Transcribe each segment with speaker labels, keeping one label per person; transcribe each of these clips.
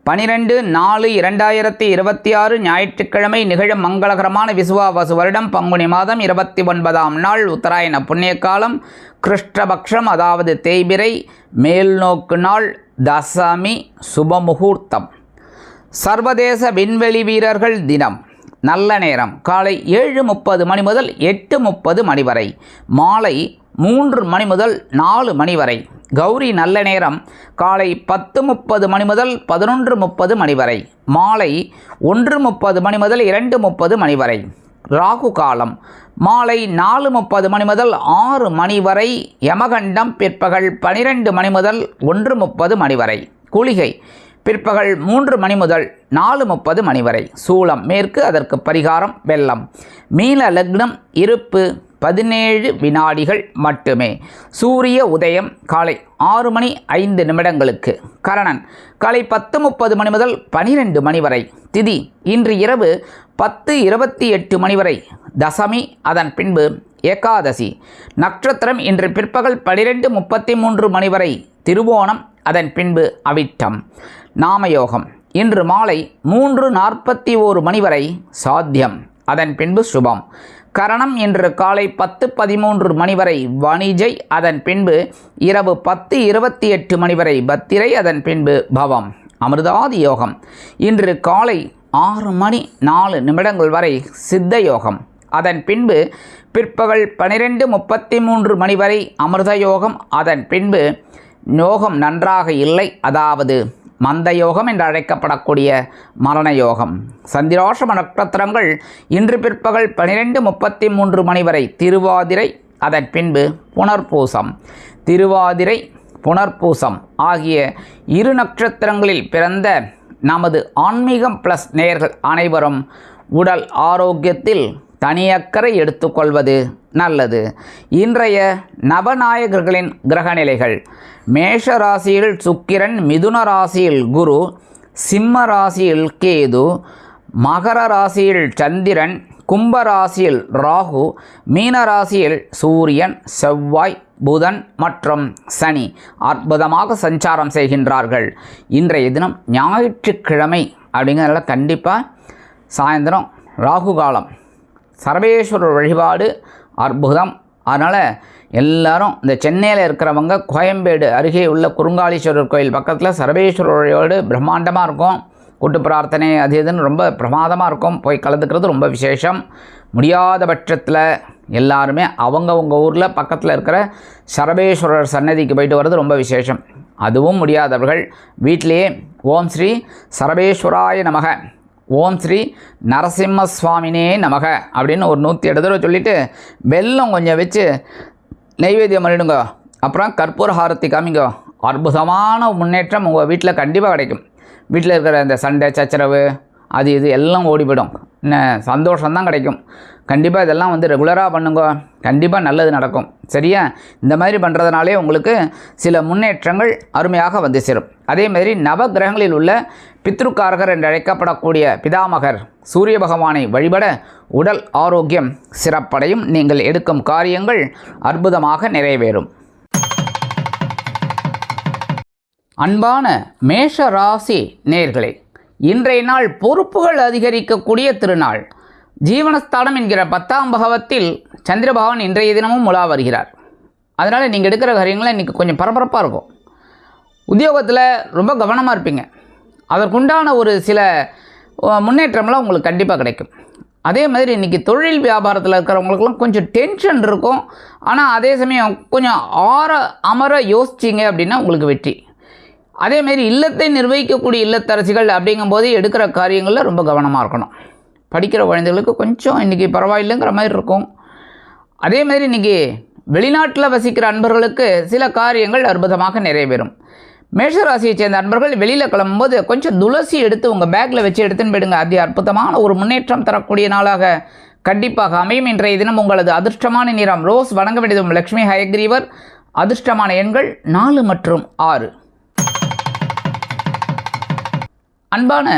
Speaker 1: 12/4/2026 ஞாயிற்றுக்கிழமை நிகழும் மங்களகரமான விசுவாவசு வருடம் பங்குனி மாதம் 29ஆம் நாள் உத்தராயண புண்ணியகாலம் கிருஷ்ணபக்ஷம், அதாவது தேய்பிறை, மேல்நோக்கு நாள், தசமி, சுபமுகூர்த்தம். சர்வதேச விண்வெளி வீரர்கள் தினம். நல்ல நேரம் காலை 7:30 மணி முதல் 8:30 மணி வரை, மாலை 3 மணி முதல் 4 மணி வரை. கௌரி நல்ல நேரம் காலை 10:30 மணி முதல் 11:30 மணி வரை, மாலை 1:30 மணி முதல் 2:30 மணி வரை. ராகு காலம் மாலை 4:30 மணி முதல் 6 மணி வரை. யமகண்டம் பிற்பகல் 12 மணி முதல் 1:30 மணி வரை. குளிகை பிற்பகல் 3 மணி முதல் 4:30 மணி வரை. சூலம் மேற்கு, அதற்கு பரிகாரம் வெள்ளம். மீன லக்னம், இருப்பு 17 வினாடிகள் மட்டுமே. சூரிய உதயம் காலை 6:05 கரணன் காலை 10:30 மணி முதல் 12 மணி வரை. திதி இன்று இரவு 10:28 மணி வரை. தசமி, அதன் பின்பு ஏகாதசி. நட்சத்திரம் இன்று பிற்பகல் 12:33 மணி வரை திருவோணம், அதன் பின்பு அவிட்டம். நாமயோகம் இன்று மாலை 3:41 மணி வரை சாத்தியம், அதன் பின்பு சுபம். கரணம் இன்று காலை 10:13 மணி வரை வணிஜை, அதன் பின்பு இரவு 10:28 மணி வரை பத்திரை, அதன் பின்பு பவம். அமிர்தாதி யோகம் இன்று காலை 6:04 வரை சித்த யோகம், அதன் பின்பு பிற்பகல் 12:33 மணி வரை அமிர்த யோகம், அதன் பின்பு யோகம் நன்றாக இல்லை, அதாவது மந்த யோகம் என்று அழைக்கப்படக்கூடிய மரண யோகம். சந்திராஷ்டம நட்சத்திரங்கள் இன்று பிற்பகல் 12:33 மணி வரை திருவாதிரை, அதன் பின்பு புனர்பூசம். திருவாதிரை, புனர்பூசம் ஆகிய 2 நட்சத்திரங்களில் பிறந்த நமது ஆன்மீகம் ப்ளஸ் நேயர்கள் அனைவரும் உடல் ஆரோக்கியத்தில் தனியக்கறை எடுத்துக்கொள்வது நல்லது. இன்றைய நவநாயகர்களின் கிரகநிலைகள். மேஷ ராசியில் சுக்கிரன், மிதுன ராசியில் குரு, சிம்ம ராசியில் கேது, மகர ராசியில் சந்திரன், கும்ப ராசியில் ராகு, மீன ராசியில் சூரியன், செவ்வாய், புதன் மற்றும் சனி அற்புதமாக சஞ்சாரம் செய்கின்றார்கள். இன்றைய தினம் ஞாயிற்றுக்கிழமை அப்படிங்கிறதுல கண்டிப்பாக சாயந்தரம் ராகு காலம், சர்வேஸ்வரர் வழிபாடு அற்புதம். அதனால் எல்லாரும் இந்த சென்னையில் இருக்கிறவங்க கோயம்பேடு அருகே உள்ள குறுங்காலீஸ்வரர் கோயில் பக்கத்தில் சர்வேஸ்வரர் வழிபாடு பிரம்மாண்டமாக இருக்கும். கூட்டு பிரார்த்தனை அது இதுன்னு ரொம்ப பிரமாதமாக இருக்கும். போய் கலந்துக்கிறது ரொம்ப விசேஷம். முடியாத பட்சத்தில் எல்லாருமே அவங்கவுங்க ஊரில் பக்கத்தில் இருக்கிற சர்வேஸ்வரர் சன்னதிக்கு போயிட்டு வர்றது ரொம்ப விசேஷம். அதுவும் முடியாதவர்கள் வீட்டிலேயே ஓம் ஸ்ரீ சர்வேஸ்வராய நமக, ஓம் ஸ்ரீ நரசிம்ம சுவாமினே நமக அப்படின்னு ஒரு 108 தடவை சொல்லிவிட்டு வெல்லம் கொஞ்சம் வச்சு நைவேத்தியம் பண்ணிடுங்க. அப்புறம் கற்பூர ஹாரத்தி காமிங்க. அற்புதமான முன்னேற்றம் உங்கள் வீட்டில் கண்டிப்பாக கிடைக்கும். வீட்டில் இருக்கிற இந்த சண்டை சச்சரவு அது இது எல்லாம் ஓடிவிடும். சந்தோஷம்தான் கிடைக்கும். கண்டிப்பாக இதெல்லாம் ரெகுலராக பண்ணுங்க. கண்டிப்பாக நல்லது நடக்கும். சரியா? இந்த மாதிரி பண்ணுறதுனாலே உங்களுக்கு சில முன்னேற்றங்கள் அருமையாக வந்து சேரும். அதேமாதிரி நவகிரகங்களில் உள்ள பித்ருக்காரகர் என்று அழைக்கப்படக்கூடிய பிதாமகர் சூரிய பகவானை வழிபட உடல் ஆரோக்கியம் சிறப்படையும். நீங்கள் எடுக்கும் காரியங்கள் அற்புதமாக நிறைவேறும். அன்பான மேஷ ராசி நேயர்களே, இன்றைய நாள் பொறுப்புகள் அதிகரிக்கக்கூடிய திருநாள். ஜீவனஸ்தானம் என்கிற 10ஆம் பாவத்தில் சந்திர பகவான் இன்றைய தினமும் உலா வருகிறார். அதனால் நீங்கள் எடுக்கிற காரியங்களை இன்றைக்கி கொஞ்சம் பரபரப்பாக இருக்கும். உத்தியோகத்தில் ரொம்ப கவனமாக இருப்பீங்க. அதற்குண்டான ஒரு சில முன்னேற்றம்லாம் உங்களுக்கு கண்டிப்பாக கிடைக்கும். அதே மாதிரி இன்றைக்கி தொழில் வியாபாரத்தில் இருக்கிறவங்களுக்கெல்லாம் கொஞ்சம் டென்ஷன் இருக்கும். ஆனால் அதே சமயம் கொஞ்சம் அமர யோசிச்சிங்க அப்படின்னா உங்களுக்கு வெற்றி. அதேமாரி இல்லத்தை நிர்வகிக்கக்கூடிய இல்லத்தரசிகள் அப்படிங்கும்போது எடுக்கிற காரியங்களில் ரொம்ப கவனமாக இருக்கணும். படிக்கிற குழந்தைகளுக்கு கொஞ்சம் இன்றைக்கி பரவாயில்லைங்கிற மாதிரி இருக்கும். அதேமாதிரி இன்றைக்கி வெளிநாட்டில் வசிக்கிற அன்பர்களுக்கு சில காரியங்கள் அற்புதமாக நிறைவேறும். மேஷராசியை சேர்ந்த அன்பர்கள் வெளியில் கிளம்பும்போது கொஞ்சம் துளசி எடுத்து உங்கள் பேக்கில் வச்சு எடுத்துன்னு போயிடுங்க. அது அற்புதமான ஒரு முன்னேற்றம் தரக்கூடிய நாளாக கண்டிப்பாக அமையும். இன்றைய தினம் உங்களது அதிர்ஷ்டமான நிறம் ரோஸ். வணங்க வேண்டியதும் லக்ஷ்மி ஹயக்ரீவர். அதிர்ஷ்டமான எண்கள் 4 மற்றும் 6. அன்பான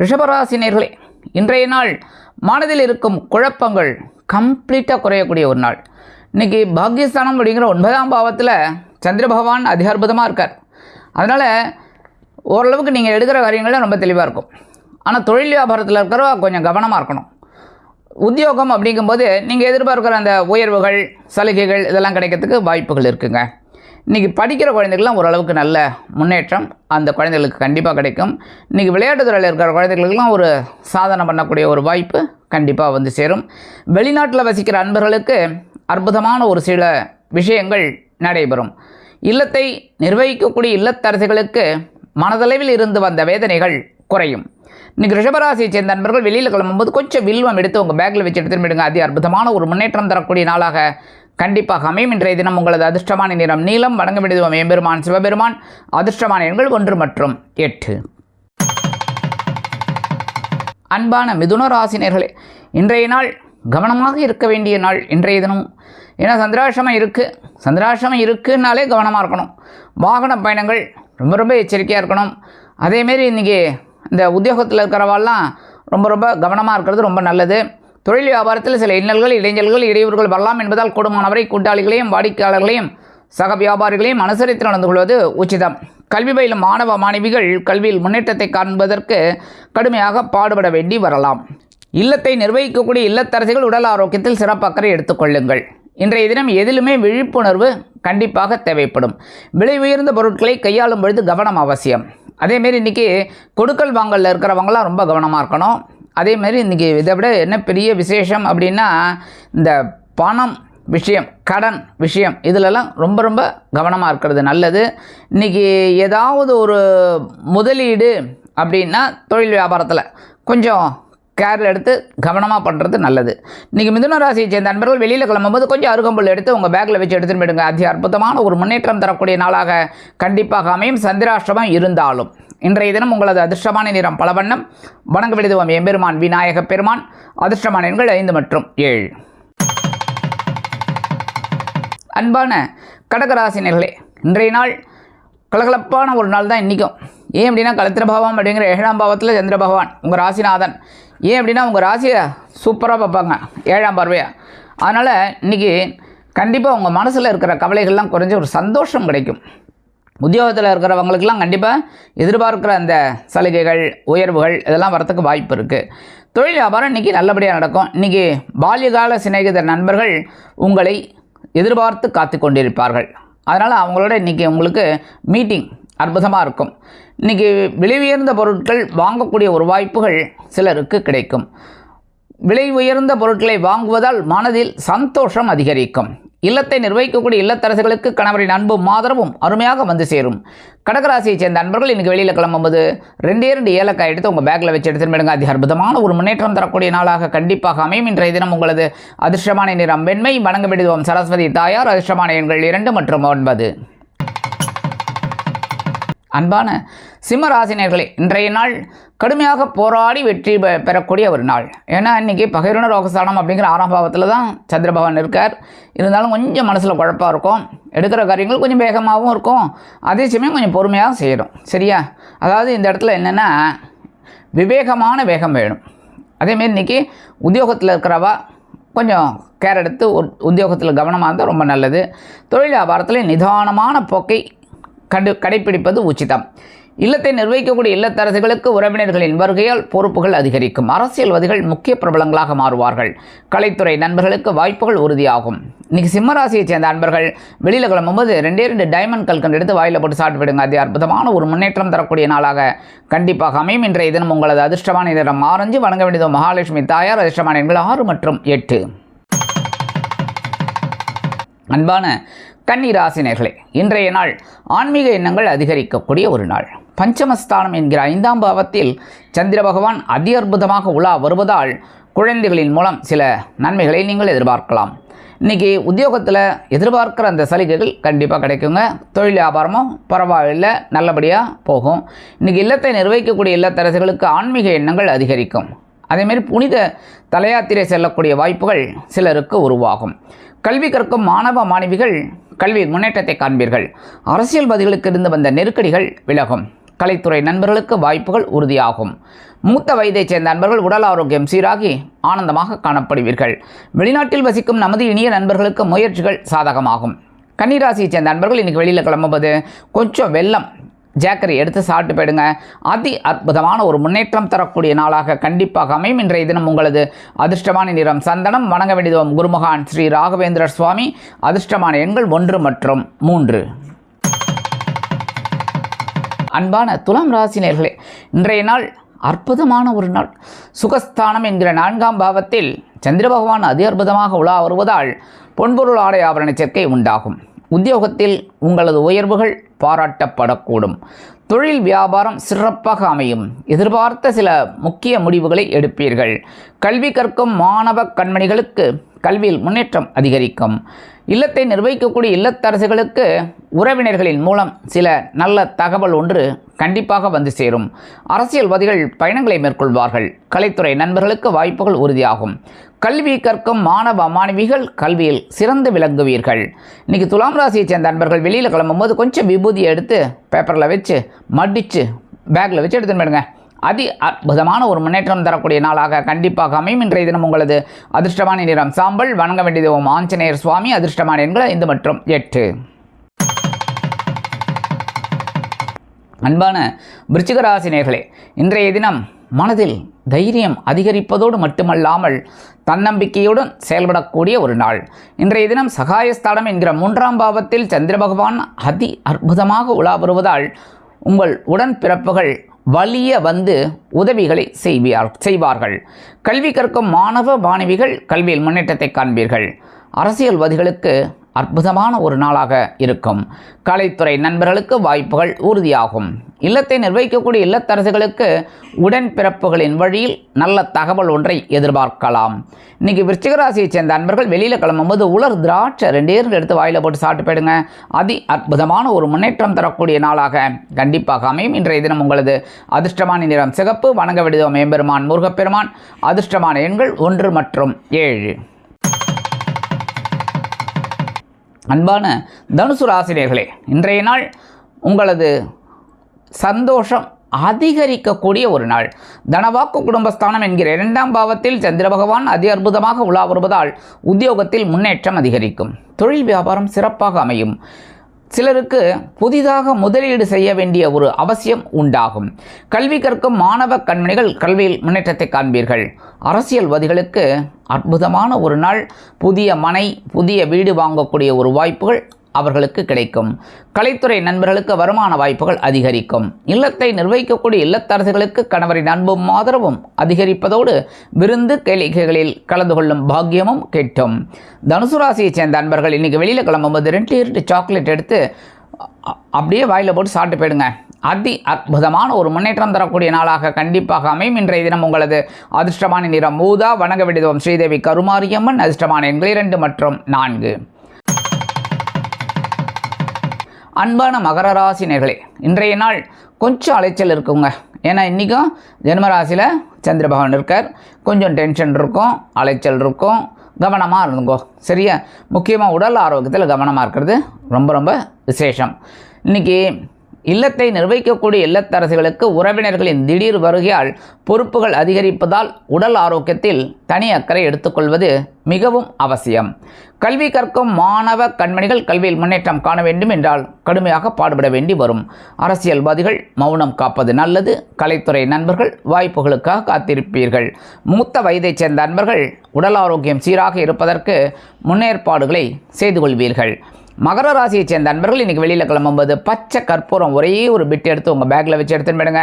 Speaker 1: ரிஷபராசினியர்களே, இன்றைய நாள் மனதில் இருக்கும் குழப்பங்கள் கம்ப்ளீட்டாக குறையக்கூடிய ஒரு நாள். இன்றைக்கி பாக்யஸ்தானம் அப்படிங்கிற 9ஆம் பாவத்தில் சந்திர பகவான் அதிக அற்புதமாக இருக்கார். அதனால் ஓரளவுக்கு நீங்கள் எடுக்கிற காரியங்களில் ரொம்ப தெளிவாக இருக்கும். ஆனால் தொழில் வியாபாரத்தில் இருக்கிறவா கொஞ்சம் கவனமாக இருக்கணும். உத்தியோகம் அப்படிங்கும்போது நீங்கள் எதிர்பார்க்குற அந்த உயர்வுகள், சலுகைகள் இதெல்லாம் கிடைக்கிறதுக்கு வாய்ப்புகள் இருக்குங்க. இன்றைக்கி படிக்கிற குழந்தைகள்லாம் ஓரளவுக்கு நல்ல முன்னேற்றம் அந்த குழந்தைகளுக்கு கண்டிப்பாக கிடைக்கும். இன்றைக்கி விளையாட்டு துறையில் இருக்கிற குழந்தைகளுக்கெல்லாம் ஒரு சாதனை பண்ணக்கூடிய ஒரு வாய்ப்பு கண்டிப்பாக வந்து சேரும். வெளிநாட்டில் வசிக்கிற அன்பர்களுக்கு அற்புதமான ஒரு சில விஷயங்கள் நடைபெறும். இல்லத்தை நிர்வகிக்கக்கூடிய இல்லத்தரசிகளுக்கு மனதளவில் இருந்து வந்த வேதனைகள் குறையும். இன்றைக்கி ரிஷபராசியை சேர்ந்த நண்பர்கள் வெளியில் கிளம்பும்போது கொஞ்சம் வில்வம் எடுத்து உங்கள் பேக்கில் வச்சு எடுத்துட்டு போயிடுங்க. அதி அற்புதமான ஒரு முன்னேற்றம் தரக்கூடிய நாளாக கண்டிப்பாக அமையும். இன்றைய தினம் உங்களது அதிர்ஷ்டமான நிறம் நீலம். வணங்க வேண்டியது எம்பெருமான் சிவபெருமான். அதிர்ஷ்டமான எண்கள் 1 மற்றும் 8. அன்பான மிதுன ராசினியர்களே, இன்றைய நாள் கவனமாக இருக்க வேண்டிய நாள் இன்றைய தினம். ஏன்னா சந்திராசிரமம் இருக்குன்னாலே கவனமாக இருக்கணும். வாகன பயணங்கள் ரொம்ப எச்சரிக்கையாக இருக்கணும். அதேமாரி இன்றைக்கி இந்த உத்தியோகத்தில் இருக்கிறவாள்லாம் ரொம்ப கவனமாக இருக்கிறது ரொம்ப நல்லது. தொழில் வியாபாரத்தில் சில இன்னல்கள், இடைஞ்சல்கள், இடையூறுகள் வரலாம் என்பதால் கூடுமானவரை கூட்டாளிகளையும் வாடிக்கையாளர்களையும் சக வியாபாரிகளையும் அனுசரித்து நடந்து கொள்வது உச்சிதம். கல்வி பயிலும் மாணவ மாணவிகள் கல்வியில் முன்னேற்றத்தை காண்பதற்கு கடுமையாக பாடுபட வேண்டி வரலாம். இல்லத்தை நிர்வகிக்கக்கூடிய இல்லத்தரசிகள் உடல் ஆரோக்கியத்தில் சிறப்பு அக்கறை எடுத்துக்கொள்ளுங்கள். இன்றைய தினம் எதிலுமே விழிப்புணர்வு கண்டிப்பாக தேவைப்படும். விலை உயர்ந்த பொருட்களை கையாளும் பொழுது கவனம் அவசியம். அதேமாரி இன்றைக்கி கொடுக்கல் வாங்கலில் இருக்கிறவங்களாம் ரொம்ப கவனமாக இருக்கணும். அதேமாரி இன்றைக்கி இதை விட என்ன பெரிய விசேஷம் அப்படின்னா, இந்த பணம் விஷயம், கடன் விஷயம், இதிலெல்லாம் ரொம்ப கவனமாக இருக்கிறது நல்லது. இன்றைக்கி ஏதாவது ஒரு முதலீடு அப்படின்னா தொழில் வியாபாரத்தில் கொஞ்சம் கேர் எடுத்து கவனமாக பண்ணுறது நல்லது. இன்றைக்கி மிதுன ராசியை சேர்ந்த நண்பர்கள் வெளியில் கிளம்பும்போது கொஞ்சம் அருகம்புல் எடுத்து உங்கள் பேக்கில் வச்சு எடுத்துகிட்டு போயிடுங்க. அதி அற்புதமான ஒரு முன்னேற்றம் தரக்கூடிய நாளாக கண்டிப்பாக அமையும். சந்திராஷ்டமம் இருந்தாலும் இன்றைய தினம் உங்களது அதிர்ஷ்டமான நிறம் பலவண்ணம். வணங்க வேண்டியது எம்பெருமான் விநாயக பெருமான். அதிர்ஷ்டமான எண்கள் 5 மற்றும் 7. அன்பான கடகராசினியர்களே, இன்றைய நாள் கலகலப்பான ஒரு நாள் தான் இன்றைக்கும். ஏன் அப்படின்னா கலத்திர பாவம் அப்படிங்கிற 7ஆம் பாவத்தில் சந்திர பகவான் உங்கள் ராசிநாதன். ஏன் அப்படின்னா உங்கள் ராசியை சூப்பராக பார்ப்பாங்க 7ஆம் பார்வையாக. அதனால் இன்றைக்கி கண்டிப்பாக உங்கள் மனசில் இருக்கிற கவலைகள்லாம் குறைஞ்சி ஒரு சந்தோஷம் கிடைக்கும். உத்தியோகத்தில் இருக்கிறவங்களுக்கெல்லாம் கண்டிப்பாக எதிர்பார்க்குற அந்த சலுகைகள், உயர்வுகள் இதெல்லாம் வரத்துக்கு வாய்ப்பு இருக்குது. தொழில் வியாபாரம் இன்றைக்கி நல்லபடியாக நடக்கும். இன்றைக்கி பால்யகால சிநேகிதர் நண்பர்கள் உங்களை எதிர்பார்த்து காத்து கொண்டிருப்பார்கள். அதனால் அவங்களோட இன்றைக்கி உங்களுக்கு மீட்டிங் அற்புதமாக இருக்கும். இன்றைக்கி விலை உயர்ந்த பொருட்கள் வாங்கக்கூடிய ஒரு வாய்ப்புகள் சிலருக்கு கிடைக்கும். விலை உயர்ந்த பொருட்களை வாங்குவதால் மனதில் சந்தோஷம் அதிகரிக்கும். இல்லத்தை நிர்வகிக்கக்கூடிய இல்லத்தரசுகளுக்கு கணவரின் அன்பும் ஆதரவும் அருமையாக வந்து சேரும். கடகராசியை சேர்ந்த நண்பர்கள் இன்றைக்கி வெளியில் கிளம்பும்போது 2 ஏலக்காய் எடுத்து உங்கள் பேக்கில் வச்சு எடுத்துட்டு போயிடுங்க. அதி அற்புதமான ஒரு முன்னேற்றம் தரக்கூடிய நாளாக கண்டிப்பாக அமையும். இன்றைய தினம் உங்களது அதிர்ஷ்டமான நிறம் வெண்மை. வணங்க வேண்டியது சரஸ்வதி தாயார். அதிர்ஷ்டமான எண்கள் 2 மற்றும் 9. அன்பான சிம்மராசினியர்களே, இன்றைய நாள் கடுமையாக போராடி வெற்றி பெறக்கூடிய ஒரு நாள். ஏன்னா இன்றைக்கி பகைருண ரோகஸ்தானம் அப்படிங்கிற 6ஆம் பாவத்தில் தான் சந்திர பகவான் இருக்கார். இருந்தாலும் கொஞ்சம் மனசில் குழப்பாக இருக்கும். எடுக்கிற காரியங்கள் கொஞ்சம் வேகமாகவும் இருக்கும். அதே சமயம் கொஞ்சம் பொறுமையாக செய்யணும். சரியா? அதாவது இந்த இடத்துல என்னென்னா விவேகமான வேகம் வேணும். அதேமாரி இன்றைக்கி உத்தியோகத்தில் இருக்கிறவா கொஞ்சம் கேர் எடுத்து உத்தியோகத்தில் கவனமாக இருந்தால் ரொம்ப நல்லது. தொழில் வியாபாரத்தில் நிதானமான போக்கை கடைப்பிடிப்பது உச்சிதம். இல்லத்தை நிர்வகிக்கக்கூடிய இல்லத்தரசுகளுக்கு உறவினர்களின் வருகையால் பொறுப்புகள் அதிகரிக்கும். அரசியல்வாதிகள் முக்கிய பிரபலங்களாக மாறுவார்கள். கலைத்துறை நண்பர்களுக்கு வாய்ப்புகள் உறுதியாகும். இன்றைக்கி சிம்மராசியை சேர்ந்த நண்பர்கள் வெளியில் கிளம்பும்போது 2 டைமண்ட் கல்கண்டு எடுத்து வாயில் போட்டு சாப்பிட்டு விடுங்க. அது அற்புதமான ஒரு முன்னேற்றம் தரக்கூடிய நாளாக கண்டிப்பாக அமையும். இன்றைய தினம் உங்களது அதிர்ஷ்டமான நிறம் ஆரஞ்சு. வணங்க வேண்டியது மகாலட்சுமி தாயார். அதிர்ஷ்டமான எண்கள் 6 மற்றும் 8. அன்பான கன்னிராசினியர்களே, இன்றைய நாள் ஆன்மீக எண்ணங்கள் அதிகரிக்கக்கூடிய ஒரு நாள். பஞ்சமஸ்தானம் என்கிற 5ஆம் பாவத்தில் சந்திர பகவான் அதி அற்புதமாக உலா வருவதால் குழந்தைகளின் மூலம் சில நன்மைகளை நீங்கள் எதிர்பார்க்கலாம். இன்றைக்கி உத்தியோகத்தில் எதிர்பார்க்குற அந்த சலுகைகள் கண்டிப்பாக கிடைக்குங்க. தொழில் வியாபாரமும் பரவாயில்லை, நல்லபடியாக போகும். இன்றைக்கி இல்லத்தை நிர்வகிக்கக்கூடிய இல்லத்தரசுகளுக்கு ஆன்மீக எண்ணங்கள் அதிகரிக்கும். அதேமாரி புனித தலையாத்திரை செல்லக்கூடிய வாய்ப்புகள் சிலருக்கு உருவாகும். கல்வி கற்கும் மாணவ மாணவிகள் கல்வியில் முன்னேற்றத்தை காண்பீர்கள். அரசியல்வாதிகளுக்கு இருந்து வந்த நெருக்கடிகள் விலகும். கலைத்துறை நண்பர்களுக்கு வாய்ப்புகள் உறுதியாகும். மூத்த வயதைச் சேர்ந்த நண்பர்கள் உடல் ஆரோக்கியம் சீராகி ஆனந்தமாக காணப்படுவீர்கள். வெளிநாட்டில் வசிக்கும் நமது இனிய நண்பர்களுக்கு முயற்சிகள் சாதகமாகும். கன்னிராசியைச் சேர்ந்த நண்பர்கள் இன்றைக்கி வெளியில் கிளம்பும்போது கொஞ்சம் வெள்ளம் ஜாக்கரி எடுத்து சாப்பிட்டு போயிடுங்க. அதி அற்புதமான ஒரு முன்னேற்றம் தரக்கூடிய நாளாக கண்டிப்பாக அமையும். இன்றைய தினம் உங்களது அதிர்ஷ்டமான நிறம் சந்தனம். வணங்க வேண்டியதும் குருமகான் ஸ்ரீ ராகவேந்திர சுவாமி. அதிர்ஷ்டமான எண்கள் 1 மற்றும் 3. அன்பான துலாம் ராசினியர்களே, இன்றைய நாள் அற்புதமான ஒரு நாள். சுகஸ்தானம் என்கிற 4ஆம் பாவத்தில் சந்திர பகவான் அதி அற்புதமாக உலா வருவதால் பொன்பொருள் ஆடை ஆபரண சேர்க்கை உண்டாகும். உத்தியோகத்தில் உங்களது உயர்வுகள் பாராட்டப்படக்கூடும். தொழில் வியாபாரம் சிறப்பாக அமையும். எதிர்பார்த்த சில முக்கிய முடிவுகளை எடுப்பீர்கள். கல்வி கற்கும் மாணவ கண்மணிகளுக்கு கல்வியில் முன்னேற்றம் அதிகரிக்கும். இல்லத்தை நிர்வகிக்கக்கூடிய இல்லத்தரசுகளுக்கு உறவினர்களின் மூலம் சில நல்ல தகவல் ஒன்று கண்டிப்பாக வந்து சேரும். அரசியல்வாதிகள் பயணங்களை மேற்கொள்வார்கள். கலைத்துறை நண்பர்களுக்கு வாய்ப்புகள் உறுதியாகும். கல்வி கற்கும் மாணவ மாணவிகள் கல்வியில் சிறந்து விளங்குவீர்கள். இன்றைக்கி துலாம் ராசியை சேர்ந்த நண்பர்கள் வெளியில் கிளம்பும்போது கொஞ்சம் விபூதியை எடுத்து பேப்பரில் வச்சு மடித்து பேக்கில் வச்சு எடுத்துன்னு போயிடுங்க. அதி அற்புதமான ஒரு முன்னேற்றம் தரக்கூடிய நாளாக கண்டிப்பாக அமையும். இன்றைய தினம் உங்களது அதிர்ஷ்டமான நிறம் சாம்பல். வணங்க வேண்டியது ஆஞ்சநேயர் சுவாமி. அதிர்ஷ்டமான எண்கள் 5 மற்றும் 8. அன்பான விருச்சிக ராசினியர்களே, இன்றைய தினம் மனதில் தைரியம் அதிகரிப்பதோடு மட்டுமல்லாமல் தன்னம்பிக்கையுடன் செயல்படக்கூடிய ஒரு நாள். இன்றைய தினம் சகாயஸ்தானம் என்கிற 3ஆம் பாவத்தில் சந்திர பகவான் அதி அற்புதமாக உலா வருவதால் உங்கள் உடன்பிறப்புகள் வலிய வந்து உதவிகளை செய்வார்கள். கல்வி கற்கும் மாணவ மாணவிகள் கல்வியில் முன்னேற்றத்தை காண்பீர்கள். அரசியல்வாதிகளுக்கு அற்புதமான ஒரு நாளாக இருக்கும். கலைத்துறை நண்பர்களுக்கு வாய்ப்புகள் உறுதியாகும். இல்லத்தை நிர்வகிக்கக்கூடிய இல்லத்தரசுகளுக்கு உடன்பிறப்புகளின் வழியில் நல்ல தகவல் ஒன்றை எதிர்பார்க்கலாம். இன்றைக்கி விருச்சிக ராசியைச் சேர்ந்த நண்பர்கள் வெளியில் கிளம்பும்போது உலர் திராட்சை 2 எடுத்து வாயில் போட்டு சாப்பிட்டு போயிடுங்க. அதி அற்புதமான ஒரு முன்னேற்றம் தரக்கூடிய நாளாக கண்டிப்பாக அமையும். இன்றைய தினம் உங்களது அதிர்ஷ்டமான நிறம் சிகப்பு. வணங்க வேண்டியது மேம்பெருமான் முருகப்பெருமான். அதிர்ஷ்டமான எண்கள் 1 மற்றும் 7. அன்பான தனுசு ராசினியர்களே, இன்றைய நாள் உங்களது சந்தோஷம் அதிகரிக்கக்கூடிய ஒரு நாள். தனவாக்கு குடும்பஸ்தானம் என்கிற 2ஆம் பாவத்தில் சந்திர பகவான் அதி அற்புதமாக உலா வருவதால் உத்தியோகத்தில் முன்னேற்றம் அதிகரிக்கும். தொழில் வியாபாரம் சிறப்பாக அமையும். சிலருக்கு புதிதாக முதலீடு செய்ய வேண்டிய ஒரு அவசியம் உண்டாகும். கல்வி கற்கும் மாணவ கண்மணிகள் கல்வியில் முன்னேற்றத்தை காண்பீர்கள். அரசியல்வாதிகளுக்கு அற்புதமான ஒரு நாள். புதிய மனை, புதிய வீடு வாங்கக்கூடிய ஒரு வாய்ப்புகள் அவர்களுக்கு கிடைக்கும். கலைத்துறை நண்பர்களுக்கு வருமான வாய்ப்புகள் அதிகரிக்கும். இல்லத்தை நிர்வகிக்கக்கூடிய இல்லத்தரசுகளுக்கு கணவரின் அன்பும் ஆதரவும் அதிகரிப்பதோடு விருந்து கேளிக்கைகளில் கலந்து கொள்ளும் பாக்கியமும் கிட்டும். தனுசு ராசியைச் சேர்ந்த நண்பர்கள் இன்றைக்கி வெளியில் கிளம்பும்போது 2 சாக்லேட் எடுத்து அப்படியே வாயில் போட்டு சாப்பிட்டு போயிடுங்க. அதி அற்புதமான ஒரு முன்னேற்றம் தரக்கூடிய நாளாக கண்டிப்பாக அமையும். இன்றைய தினம் உங்களது அதிர்ஷ்டமான நிறம் ஊதா. வணங்க வேண்டியது ஸ்ரீதேவி கருமாரியம்மன். அதிர்ஷ்டமான எண்கள் 2 மற்றும் 4. அன்பான மகர ராசினியர்களே, இன்றைய நாள் கொஞ்சம் அலைச்சல் இருக்குங்க. ஏன்னா இன்றைக்கும் ஜென்மராசியில் சந்திர பகவான் இருக்கார். கொஞ்சம் டென்ஷன் இருக்கும், அலைச்சல் இருக்கும். கவனமாக இருந்துங்கோ, சரியா? முக்கியமாக உடல் ஆரோக்கியத்தில் கவனமாக இருக்கிறது ரொம்ப ரொம்ப விசேஷம். இன்றைக்கி இல்லத்தை நிர்வகிக்கக்கூடிய இல்லத்தரசுகளுக்கு உறவினர்களின் திடீர் வருகையால் பொறுப்புகள் அதிகரிப்பதால் உடல் ஆரோக்கியத்தில் தனி அக்கறை எடுத்துக்கொள்வது மிகவும் அவசியம். கல்வி கற்கும் மாணவ கண்மணிகள் கல்வியில் முன்னேற்றம் காண வேண்டும் என்றால் கடுமையாக பாடுபட வேண்டி வரும். அரசியல்வாதிகள் மௌனம் காப்பது நல்லது. கலைத்துறை நண்பர்கள் வாய்ப்புகளுக்காக காத்திருப்பீர்கள். மூத்த வயதைச் சேர்ந்த நண்பர்கள் உடல் ஆரோக்கியம் சீராக இருப்பதற்கு முன்னேற்பாடுகளை செய்து கொள்வீர்கள். மகர ராசியைச் சேர்ந்த நண்பர்கள் இன்றைக்கி வெளியில் கிளம்பும்போது பச்சை கற்பூரம் ஒரே ஒரு பிட் எடுத்து உங்கள் பேக்கில் வச்சு எடுத்துன்னு போயிடுங்க.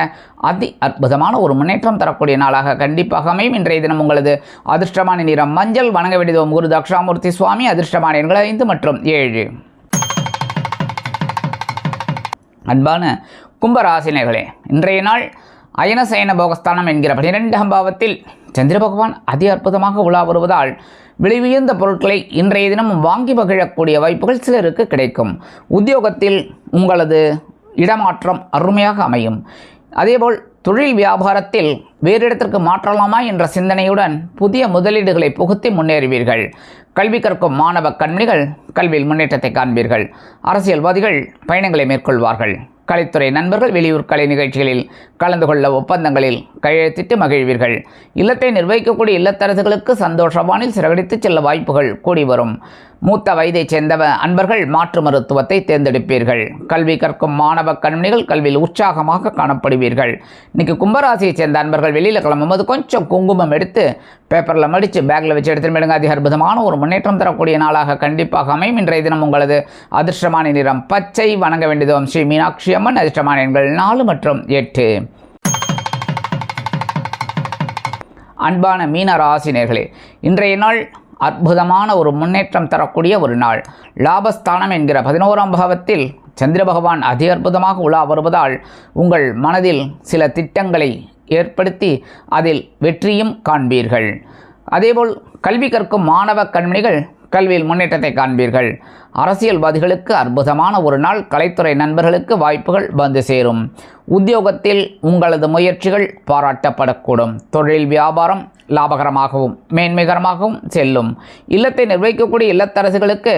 Speaker 1: அதி அற்புதமான ஒரு முன்னேற்றம் தரக்கூடிய நாளாக கண்டிப்பாக அமையும். இன்றைய தினம் உங்களது அதிர்ஷ்டமான நிறம் மஞ்சள். வணங்க வேண்டியது குரு தக்ஷாமூர்த்தி சுவாமி. அதிர்ஷ்டமான எண்கள் 5 மற்றும் 7. அன்பான கும்பராசினியர்களே, இன்றைய நாள் அயனசயன போகஸ்தானம் என்கிற 12ஆம் பாவத்தில் சந்திர பகவான் அதி அற்புதமாக உலா வருவதால் விலை உயர்ந்த பொருட்களை இன்றைய தினம் வாங்கி மகிழக்கூடிய வாய்ப்புகள் சிலருக்கு கிடைக்கும். உத்தியோகத்தில் உங்களது இடமாற்றம் அருமையாக அமையும். அதேபோல் தொழில் வியாபாரத்தில் வேறு இடத்திற்கு மாற்றலாமா என்ற சிந்தனையுடன் புதிய முதலீடுகளை புகுத்தி முன்னேறுவீர்கள். கல்வி கற்கும் மாணவ கண்மணிகள் கல்வியில் முன்னேற்றத்தை காண்பீர்கள். அரசியல்வாதிகள் பயணங்களை மேற்கொள்வார்கள். கலைத்துறை நண்பர்கள் வெளியூர் கலை நிகழ்ச்சிகளில் கலந்து கொள்ள ஒப்பந்தங்களில் கையெழுத்திட்டு மகிழ்வீர்கள். இல்லத்தை நிர்வகிக்கக்கூடிய இல்லத்தரசுகளுக்கு சந்தோஷவானில் சிறகடித்து செல்ல வாய்ப்புகள் கூடி வரும். மூத்த வயதைச் சேர்ந்த அன்பர்கள் மாற்று மருத்துவத்தை தேர்ந்தெடுப்பீர்கள். கல்வி கற்கும் மாணவ கண்மணிகள் கல்வியில் உற்சாகமாக காணப்படுவீர்கள். இன்றைக்கி கும்பராசியைச் சேர்ந்த அன்பர்கள் வெளியில் கிளம்பும்போது கொஞ்சம் குங்குமம் எடுத்து பேப்பரில் மடித்து பேக்கில் வச்சு எடுத்துன்னு போயிடுங்க. அதி அற்புதமான ஒரு முன்னேற்றம் தரக்கூடிய நாளாக கண்டிப்பாக அமையும். இன்றைய தினம் உங்களது அதிர்ஷ்டமான நிறம் பச்சை. வணங்க வேண்டியதும் ஸ்ரீ மீனாட்சி அம்மன். அதிர்ஷ்டமான எண்கள் 4 மற்றும் 8. அன்பான மீன ராசினியர்களே, இன்றைய நாள் அற்புதமான ஒரு முன்னேற்றம் தரக்கூடிய ஒரு நாள். லாபஸ்தானம் என்கிற 11ஆம் பாவத்தில் சந்திர பகவான் அதி அற்புதமாக உலா வருவதால் உங்கள் மனதில் சில திட்டங்களை ஏற்படுத்தி அதில் வெற்றியும் காண்பீர்கள். அதேபோல் கல்வி கற்கும் மாணவ கண்மணிகள் கல்வியில் முன்னேற்றத்தை காண்பீர்கள். அரசியல்வாதிகளுக்கு அற்புதமான ஒரு நாள். கலைத்துறை நண்பர்களுக்கு வாய்ப்புகள் வந்து சேரும். உத்தியோகத்தில் உங்களது முயற்சிகள் பாராட்டப்படக்கூடும். தொழில் வியாபாரம் லாபகரமாகவும் மேன்மைகரமாகவும் செல்லும். இல்லத்தை நிர்வகிக்கக்கூடிய இல்லத்தரசுகளுக்கு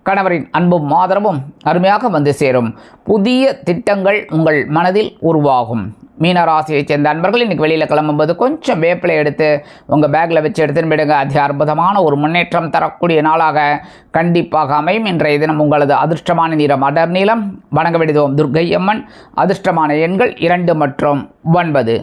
Speaker 1: கணவரின் அன்பும் ஆதரவும் அருமையாக வந்து சேரும். புதிய திட்டங்கள் உங்கள் மனதில் உருவாகும். மீனராசியைச் சேர்ந்த அன்பர்கள் இன்றைக்கி வெளியில் கிளம்பும்போது கொஞ்சம் வேப்பிலை எடுத்து உங்கள் பேக்கில் வச்சு எடுத்துன்னு போயிடுங்க. அதி அற்புதமான ஒரு முன்னேற்றம் தரக்கூடிய நாளாக கண்டிப்பாக அமையும். இன்றைய தினம் உங்களது அதிர்ஷ்டமான நிறம் அடர் நீலம். வணங்க வேண்டியதும் துர்க்கை அம்மன். அதிர்ஷ்டமான எண்கள் 2 மற்றும் 9.